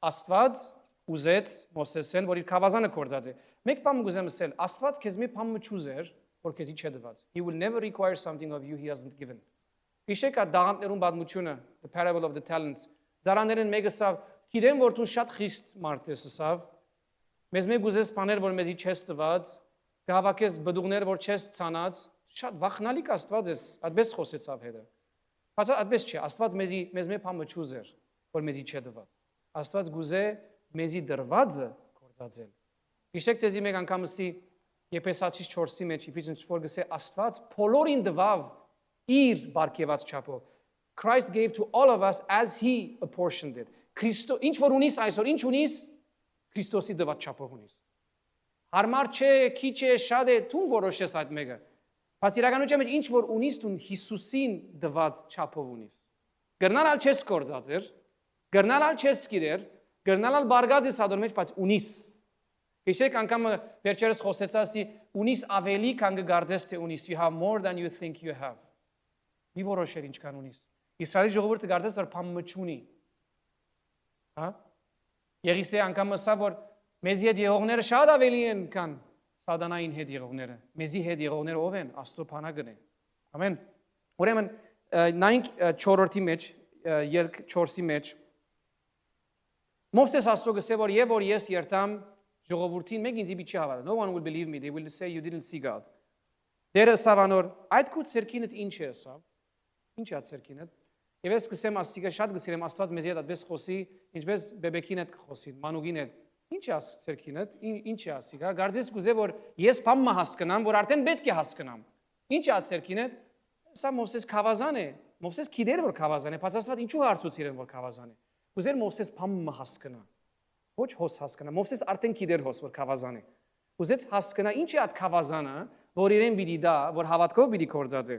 Աստված ուզեց Մովսեսեն, որ իր խավազանը կործածի։ Մեկ բան կուզեմ ասել, Աստված քեզ մի բան մչուզեր, որ քեզի չդված։ He will never require something of you he hasn't given։ Իշեք այդ դաղանտներուն բադմությունը, the parable of the talents։ Զարաներեն մեկը սավ, գիտեմ որ դու շատ խիստ մարդ ես սավ։ Մեզ մեկ ուզես բաներ որ մեզի չես տված, գավակես բդուղներ որ չես ցանած, շատ վախնալի Աստված ես, այդպես խոսեցավ հետը։ Բայց այդպես չէ, Աստված մեզ մի բան մչուզեր, որ մեզի չդված։ Աստված գուզե մեզի դրվածը կործածել։ Իշեք ցեզի մեկ անգամ ասի Եփեսացիս 4-ի մեջ Ephesians 4 գսե Աստված բոլորին դվավ իր բարգեված չափով։ Christ gave to all of us as he apportioned it. Քրիստո ինչ որ ունիս այսօր, ինչ ունիս Քրիստոսի դված չափով ունիս։ Հարմար չէ, քիչ է, շատ է, դու որոշես այդ մեկը։ Բայց իրականության մեջ ինչ որ ունիս դու Հիսուսին դված չափով ունիս։ Գրնալ չես կործածեր, գրնալ չես գիրեր, գրնալ բարգած ես ադոր մեջ, բայց ունիս։ Գիշեք անգամ վերջերս խոսեցասի ունիս ավելի քան գարձես թե ունիս, you have more than you think you have։ Մի որոշեր ինչքան ունիս։ Իսրայելի ժողովուրդը գարձես որ բան մչունի։ Հա։ Եղիսե անգամ ասա որ մեզի հետ եղողները շատ ավելի են քան սատանային հետ եղողները։ Մեզի հետ եղողները ով են, Աստծո բանակն է։ Ամեն։ Ուրեմն նայենք 4-րդի մեջ, ելք 4-ի մեջ Մովսես Աստծո գսե որ եւ որ ես երթամ ժողովրդին մեկ ինձի չի հավատա։ No one will believe me. They will say you didn't see God. Դերը սավանոր այդ քու ցերքինդ ինչ է ասավ։ Ինչ է ցերքինդ։ Եվ ես կսեմ աստիկա շատ գսիրեմ Աստված մեզ հետ այդպես խոսի, ինչպես բեբեկին հետ խոսի, մանուկին հետ։ Ինչ է ցերքինդ, ինչ է ասիկա։ Գարձես կուզե որ ես բամը հասկանամ, որ արդեն պետք է հասկանամ։ Ինչ է ցերքինդ։ Սա Մովսես խավազան է։ Մովսես գիտեր որ խավազան է, բայց Աստված ինչու հարցուց իրեն որ խավազան է։ Կուզեր Մովսես բամը հասկանա։ Ոչ հոս հասկանա։ Մովսես արդեն գիտեր հոս որ խավազան է։ Ուզեց հասկանա ինչ է այդ խավազանը, որ իրեն պիտի դա, որ հավատքով պիտի կործածի։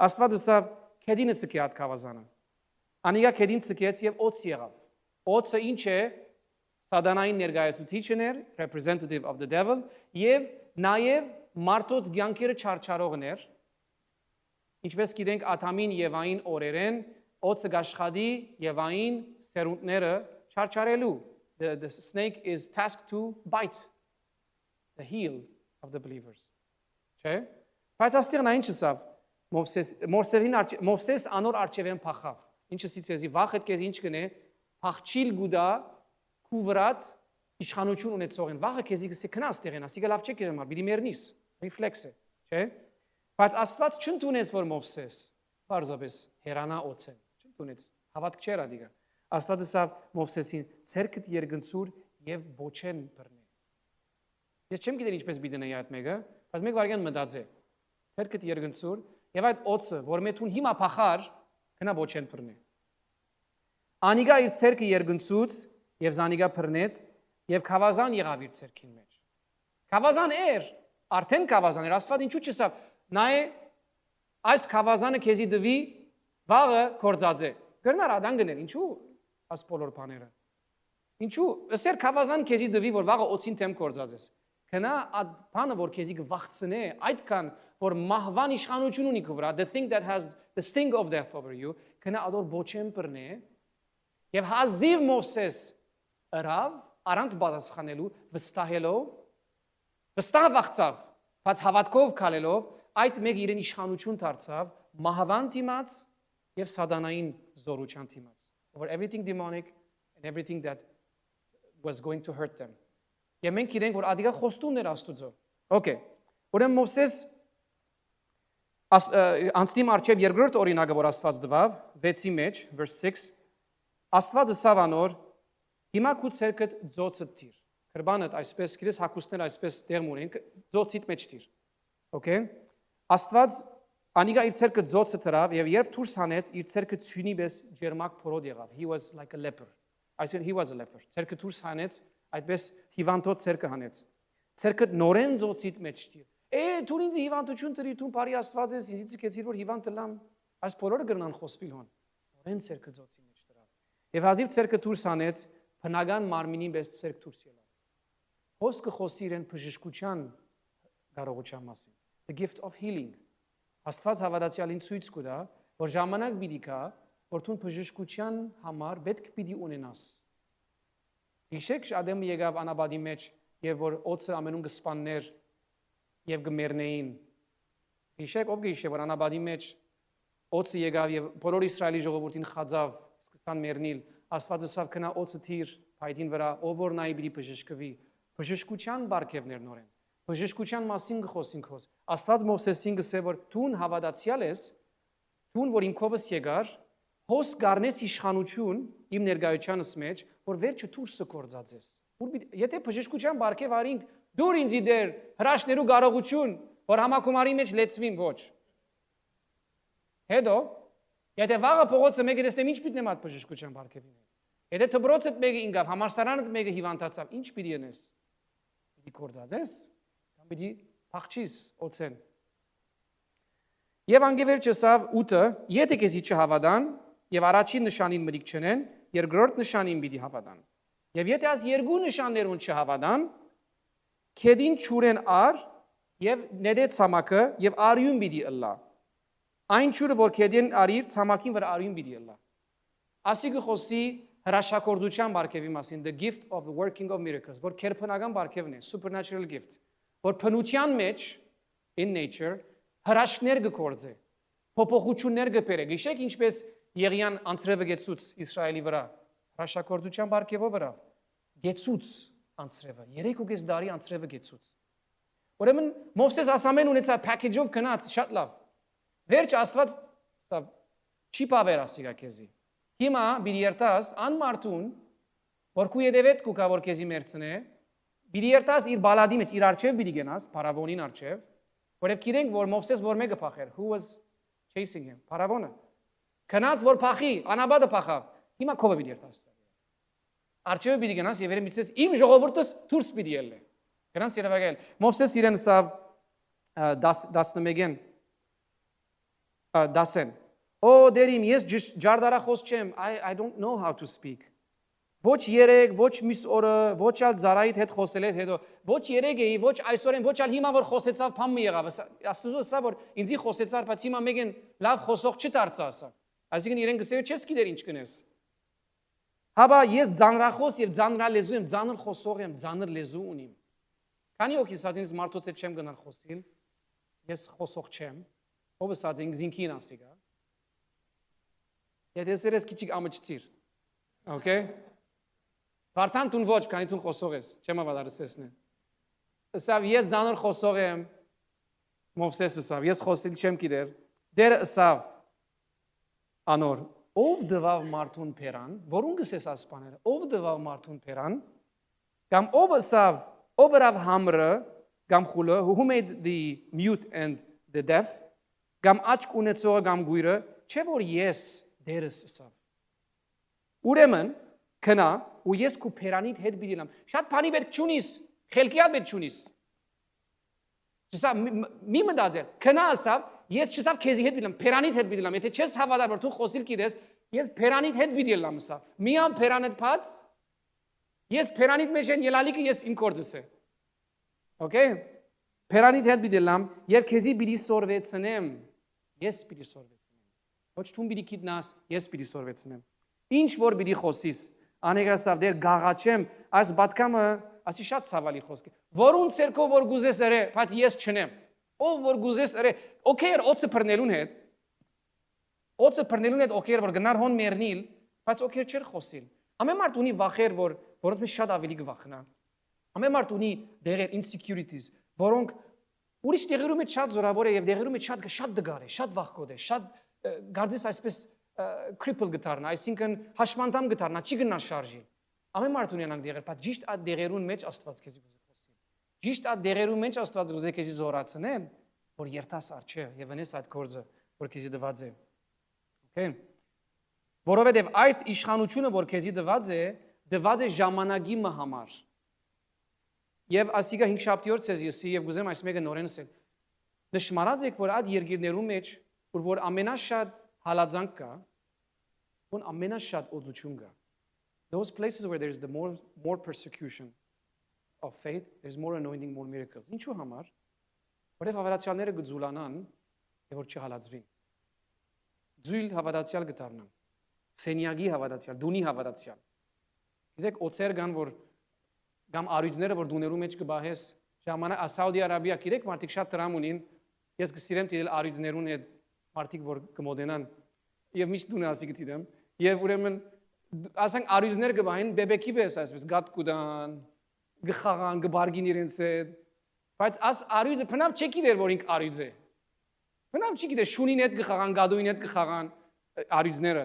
Աստված ասավ քեդինը ցկի այդ խավազանը։ Անիգա քեդին ցկեց եւ օծ եղավ։ Օծը ինչ է։ Սատանային ներկայացուցիչն էր, representative of the devil, եւ նաեւ մարդոց ցանկերը չարչարողն էր։ Ինչպես գիտենք Ադամին եւ Ավին օրերեն օծը գաշխադի եւ Ավին սերունդները չարչարելու։ The snake is tasked to bite, the heel, of the believers. Չէ՞։ Բայց աստեղ նա ինչ ասավ Մովսես անոր արջևեն փախավ։ Ինչը ցույց վախ հետ քեզ ինչ կնե փախչիլ գուդա քուվրատ իշխանություն ունեցողին վախը քեզի գսե քնա աստեղեն ասիկա լավ չէ քեզ համար բիդի մեռնիս ռեֆլեքս է չէ բայց աստված չընդունեց որ Մովսես բարձաբես հերանա օծեն չընդունեց հավատք չէր ադիգա աստվածը սա Մովսեսին ցերկդ երգնցուր եւ բոչեն բռնի ես չեմ գիտեր ինչպես բիդնեի այդ մեկը բայց մեկ վարյան մտածե ցերկդ երգնցուր եւ այդ օծը որ մեթուն հիմա փախար քնա բոչեն բռնի անիգա իր ցերկը երգնցուց եւ զանիգա բռնեց եւ խավազան եղավ իր ցերկին մեջ խավազան էր արդեն խավազան էր աստված ինչու չսավ նայ այս խավազանը քեզի դվի վաղը կորձածե գրնար ադան գներ ինչու աս բոլոր բաները ինչու ասեր խավազան քեզի դվի որ վաղը օծին թեմ կորձածես քնա այդ բանը որ քեզի կվախցնե այդքան որ մահվան իշխանություն ունի քո վրա the thing that has the sting of death over you քնա ադոր բոչեն բռնե եւ հազիվ Մովսես ըրավ առանց բացախանելու վստահ վախցավ բայց հավատքով քալելով այդ մեկ իրեն իշխանություն դարձավ մահվան դիմաց եւ սատանային զորության դիմաց over everything demonic and everything that was going to hurt them եւ մենք իրենք որ ադիգա խոստումներ աստուծո okay ուրեմն Մովսես անցնիմ արչեւ երկրորդ օրինակը որ Աստված տվավ 6-ի մեջ verse 6 Աստվածը սավանոր հիմա քու ցերկդ ծոցը տիր քրբանդ այսպես քրես հակուստներ այսպես դերմ ունեն ծոցիդ մեջ տիր okay Աստված անիգա իր ցերկը ծոցը դրավ եւ երբ դուրս հանեց իր ցերկը ցյունի պես ջերմակ փորոդ եղավ he was like a leper I said he was a leper ցերկը դուրս հանեց այդպես հիվանդոտ ցերկը հանեց ցերկը նորեն ծոցիդ մեջ տիր դու ինձ հիվանդություն տրի դու բարի Աստված ես ինձ ցկեցիր որ հիվանդ լամ այս բոլորը գրնան խոսվիլ հոն նորեն ցերկը ծոցի մեջ դրավ եւ հազիվ ցերկը դուրս հանեց բնական մարմինին պես ցերկ դուրս ելավ հոսքը խոսի իրեն բժշկության կարողության մասին the gift of healing Աստված հավատացյալին ցույց կտա որ ժամանակ պիտի գա որ դու բժշկության համար պետք պիտի ունենաս Իշեք շադեմ եկավ անաբադի մեջ եւ որ օծը ամենուն կսպաններ եւ գմերնեին Իշեք ով գիշե որ անաբադի մեջ օծը եկավ եւ բոլոր Իսրայելի ժողովրդին խածավ սկսան մեռնել Աստվածը սավ կնա օծը թիր փայտին վրա ով որ նայ պիտի բժշկվի բժշկության բարգևներ նորեն բժշկության մասին գխոսին քոս Աստված Մովսեսին գսե որ դու հավատացյալ ես դու որ իմ քովս եկար հոս գարնես իշխանություն իմ ներկայությանս մեջ որ վերջը դուրսը կորձածես եթե բժշկության բարգև արինք դուր ինձի դեր հրաշներու կարողություն որ համակոմարի մեջ լեցվին ոչ հետո եթե վաղը փողոցը մեկը դեսնեմ ինչ պիտի նեմ այդ բժշկության բարգևին եթե դբրոցը մեկը ինգավ համարսարանը մեկը հիվանդացավ ինչ պիտի անես պիտի կորձածես կամ պիտի փախչիս օծեն եւ անգևերջը սավ 8-ը եթե քեզի չհավատան եւ առաջին նշանին մտիկ չնեն երկրորդ նշանին պիտի հավատան եւ եթե այս երկու նշաններուն չհավատան քեդին ճուրեն ար եւ նեդե ցամակը եւ արյուն պիտի ըլլա այն ճուրը որ քեդին արիր ցամակին վրա արյուն պիտի ըլլա ասիկը խոսի հրաշագործության բարգեւի մասին the gift of the working of miracles որ քերփնական բարգևն է supernatural gift որ փնության մեջ in nature հրաշքներ գործե փոփոխություններ գբերե գիշեք ինչպես Եղիան անցրևը գեցուց Իսրայելի վրա հրաշագործության բարգեւով վրա գեցուց անցրևը 3.5 տարի անցրևը գեցուց ուրեմն Մովսես ասամեն ունեցա package-ով գնաց շատ լավ վերջ Աստված սա չի բավեր ասիգա քեզի հիմա բիդիերտաս անմարտուն որ քու եդեվետ կուկա որ քեզի մերցնե բիդիերտաս իր բալադի մեջ իր արչև բիդի գնաս փարավոնին արչև որև քիրենք որ Մովսես որ մեկը փախեր who was chasing him փարավոնը քնած որ փախի անաբադը փախավ հիմա քովը բիդիերտաս արչև բիդի գնաս եւ երեմիցես իմ ժողովուրդս դուրս բիդի ելնե գնաս երևակել Մովսես իրեն սա 11-ին դասեն Օ դերիմ ես ջարդարախոս չեմ I don't know how to speak Ոչ երեք ոչ միս օրը ոչ ալ զարայիդ հետ խոսել հետ հետո ոչ երեք էի ոչ այսօրեն ոչ ալ հիմա որ խոսեցավ փամը եղավ աստուծո սա որ ինձի խոսեցար բայց հիմա մեկեն լավ խոսող չդարձա ասա այսինքն իրեն գսեյ չես գիտեր ինչ կնես Հաբա ես ձանրախոս եւ ձանրալեզու եմ ձանր խոսող եմ ձանր լեզու ունիմ Քանի օքի սադինից մարդոց հետ չեմ գնալ խոսիլ, ես խոսող չեմ, ով ասած ինձ ինքին ասիգա։ Եթե ես քիչ ամճցիր, okay։ Վարդան տուն ոչ, քանի տուն խոսող ես, չեմ ավարտեցնի։ Ասավ ես զանոր խոսող եմ, Մովսես ասավ, ես խոսիլ չեմ գիտեր։ Դեր ասավ անոր, ով դվավ մարդուն փերան, որուն գսես ասպաները, ով դվավ մարդուն փերան, կամ ով ասավ, ով երավ համրը, կամ խուլը, who made the mute and the deaf, կամ աչք ունեցողը կամ գույրը, չէ որ ես դերս ասավ։ Ուրեմն քնա ու ես քու փերանիդ հետ բիդիլամ։ Շատ բանի պետք չունիս, խելքիա պետք չունիս։ Չսա մի մտածել, քնա ասավ, ես չսավ քեզի հետ բիդիլամ, փերանիդ հետ բիդիլամ, եթե չես հավատար, որ դու խոսիլ գիտես, ես փերանիդ հետ բիդիլամ ասա։ Միամ փերանդ փած, ես փերանիդ մեջ են ելալիկը ես իմ կորձս է։ Okay։ Փերանիդ հետ բիդիլամ, եւ քեզի պիտի սորվեցնեմ, ես պիտի սորվեցնեմ։ Ոչ դու պիտի գիտնաս, ես պիտի սորվեցնեմ։ Ինչ որ պիտի խոսիս, անեգասավ դեր գաղաչեմ, այս բատկամը ասի շատ ցավալի խոսք է։ Որուն ցերկով որ գուզես երե, բայց ես չնեմ։ Ով որ գուզես երե, okay, օծը բռնելուն հետ։ Օծը բռնելուն հետ okay, որ գնար հոն մեռնիլ, բայց okay չէր խոսիլ։ Ամեն մարդ ունի վախեր, որոնց մեջ շատ ավելի կվախնա։ Ամեն մարդ ունի դեղեր insecurities, որոնք ուրիշ դեղերում է շատ զորավոր է եւ դեղերում է շատ դգար է, շատ վախկոտ է, շատ գարձես այսպես cripple գտարնա, այսինքն հաշմանդամ գտարնա, չի գնա շարժի։ Ամեն մարդ ունենանք դեղեր, բայց ճիշտ այդ դեղերուն մեջ Աստված քեզի գուզե խոսի։ Ճիշտ այդ դեղերուն մեջ Աստված գուզե քեզի զորացնել, որ երթաս արչե եւ անես այդ գործը, որ քեզի դված է։ Okay։ Որովհետեւ այդ իշխանությունը, որ քեզի դված է ժամանակի համար։ Եվ ասիգա 5 շաբթի օր ցեզ եսի եւ գուզեմ այս մեկը նորեն ասել։ Նշмарած եք, որ այդ երկիրներում մեջ, որ ամենաշատ հալածանք կա, որ ամենաշատ օծություն կա։ Those places where there is the more persecution of faith, there's more anointing, more miracles. Ինչու համար? Որովհետև հավատացյալները գծուլանան, եւ որ չհալածվին։ Ձույլ հավատացյալ գտարնան։ Սենյագի հավատացյալ, դունի հավատացյալ։ Գիտեք, օծեր կան, որ կամ արույցները, որ դուներու մեջ կբահես, ժամանակ Սաուդի Արաբիա, գիտեք, մարդիկ շատ տրամ ունին, ես կսիրեմ տիրել արույցներուն հետ, մարդիկ, որ կմոդենան, եւ միշտ դունը ասի գտիրեմ, եւ ուրեմն ասենք արույցներ կբահեն, բեբեկի պես այսպես, գատ կուդան, գխաղան, գբարգին իրենց հետ, բայց աս արույցը փնավ չի գիտեր, որ ինք արույց է։ Փնավ չի գիտեր, շունին հետ գխաղան, գադուին հետ գխաղան արույցները։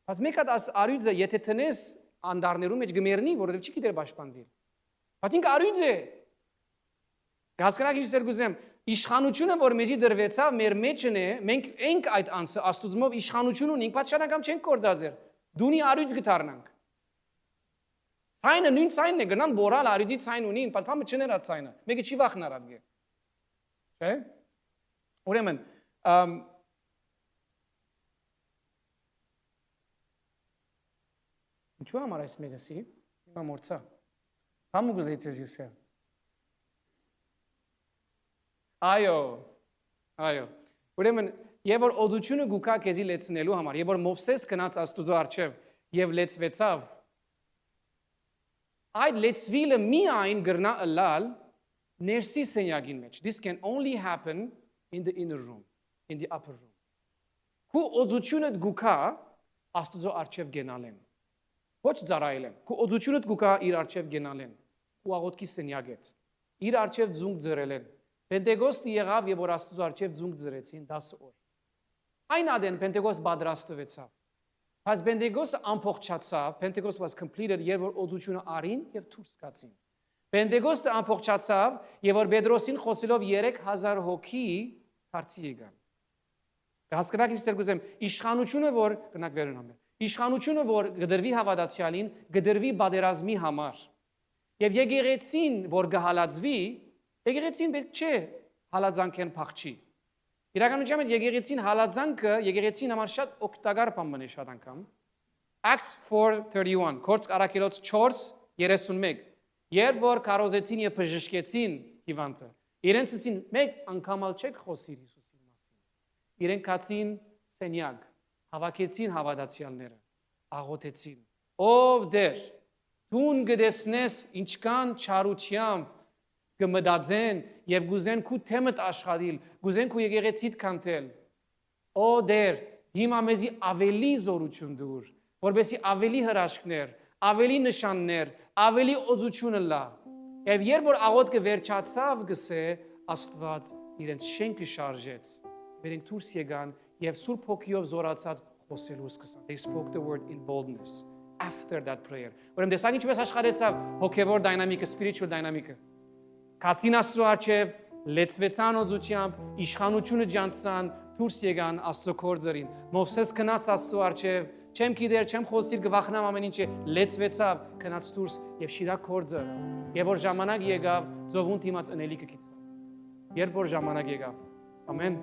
Բայց մեկ հատ աս արույցը, եթե տնես անդարներում մեջ գմերնի, որովհետեւ չի գիտեր պաշտպանվի։ Բայց ինքը արույց է։ Հասկանաք ինչ սերգուզեմ, իշխանությունը, որ մեզի դրվեցավ, մեր մեջն է, մենք ենք այդ անձը աստուծմով իշխանություն ունենք, բայց շատ անգամ չենք կործածեր։ Դունի արույց գտարնանք։ Ցայնը նույն ցայնն է, գնան բորալ արույցի ցայն ունին, բայց բամը չներ այդ ցայնը։ Մեկը չի վախնար ադգե։ Չէ՞։ Ուրեմն, ինչու համար այս մեկը սի, հիմա մորցա։ Համու գուզեիցես եսել։ Այո։ Ուրեմն, եւ որ օծությունը գուկա քեզի լեցնելու համար, եւ որ Մովսես գնաց Աստուծո առջև եւ լեցվեցավ, այդ լեցվիլը միայն գրնա ըլալ ներսի սենյակին մեջ։ This can only happen in the inner room, in the upper room։ Քու օծությունը գուկա Աստուծո առջև գնալեն։ Ոչ ծառայելեն։ Քու օծությունը գուկա իր առջև գնալեն։ Ու աղոթքի սենյակետ։ Իր առջև ձունկ ձրելեն։ Պենտեկոստը եղավ եւ որ Աստծո առջև ձունկ ձրեցին 10 օր։ Այն ադեն Պենտեկոստ բادرաստվեցավ։ Բայց Պենտեկոստը ամփոփչացավ, Pentecost was completed, եւ որ օծությունը արին եւ դուրս գացին։ Պենտեկոստը ամփոփչացավ եւ որ Պետրոսին խոսելով 3000 հոգի դարձի եկան։ Հասկանաք ինչ սերգուզեմ, իշխանությունը որ գնաք վերոնամ։ Իշխանությունը որ գդրվի հավատացյալին, գդրվի բادرազմի համար։ Եվ եկեղեցին որ գհալածվի, եկեղեցին պետք չէ հալածանքեն փախչի։ Իրականության մեջ եկեղեցին հալածանքը եկեղեցին համար շատ օգտակար բան է շատ անգամ։ Acts 4:31, Գործք առաքելոց 4:31։ Երբ որ կարոզեցին եւ բժշկեցին հիվանդը, իրենց ասին մեկ անգամ ալ չեք խոսիր Հիսուսի մասին։ Իրենք կացին սենյակ, հավաքեցին հավատացյալները, աղոթեցին։ Ով դեր, դուն գտեսնես ինչքան չարությամբ կմտածեն եւ գուզեն քու թեմդ աշխատիլ, գուզեն քու եկեղեցիդ կանտել։ Օ դեր, հիմա մեզի ավելի զորություն դուր, որովհետեւ ավելի հրաշքներ, ավելի նշաններ, ավելի օծությունը լա։ Եվ երբ որ աղոթքը վերջացավ, գսե Աստված իրենց շենքը շարժեց։ Վերենք դուրս եկան եւ Սուրբ Հոգիով զորացած խոսելու սկսան։ They spoke the word in boldness after that prayer. Ուրեմն դեսակ ինչպես աշխատեցավ հոգևոր դինամիկը, spiritual դինամիկը։ Կացին Աստծո առջև, լեցվեցան օծությամբ, իշխանությունը ջանցան, դուրս եկան Աստծո կորձերին։ Մովսես գնաց Աստծո առջև, չեմ գիտեր, չեմ խոսիր, գվախնամ ամեն ինչը, լեցվեցավ, գնաց դուրս եւ շիրա կորձը։ Եվ որ ժամանակ եկավ, ծովուն դիմաց ընելիքը գիծավ։ Երբ որ ժամանակ եկավ, ամեն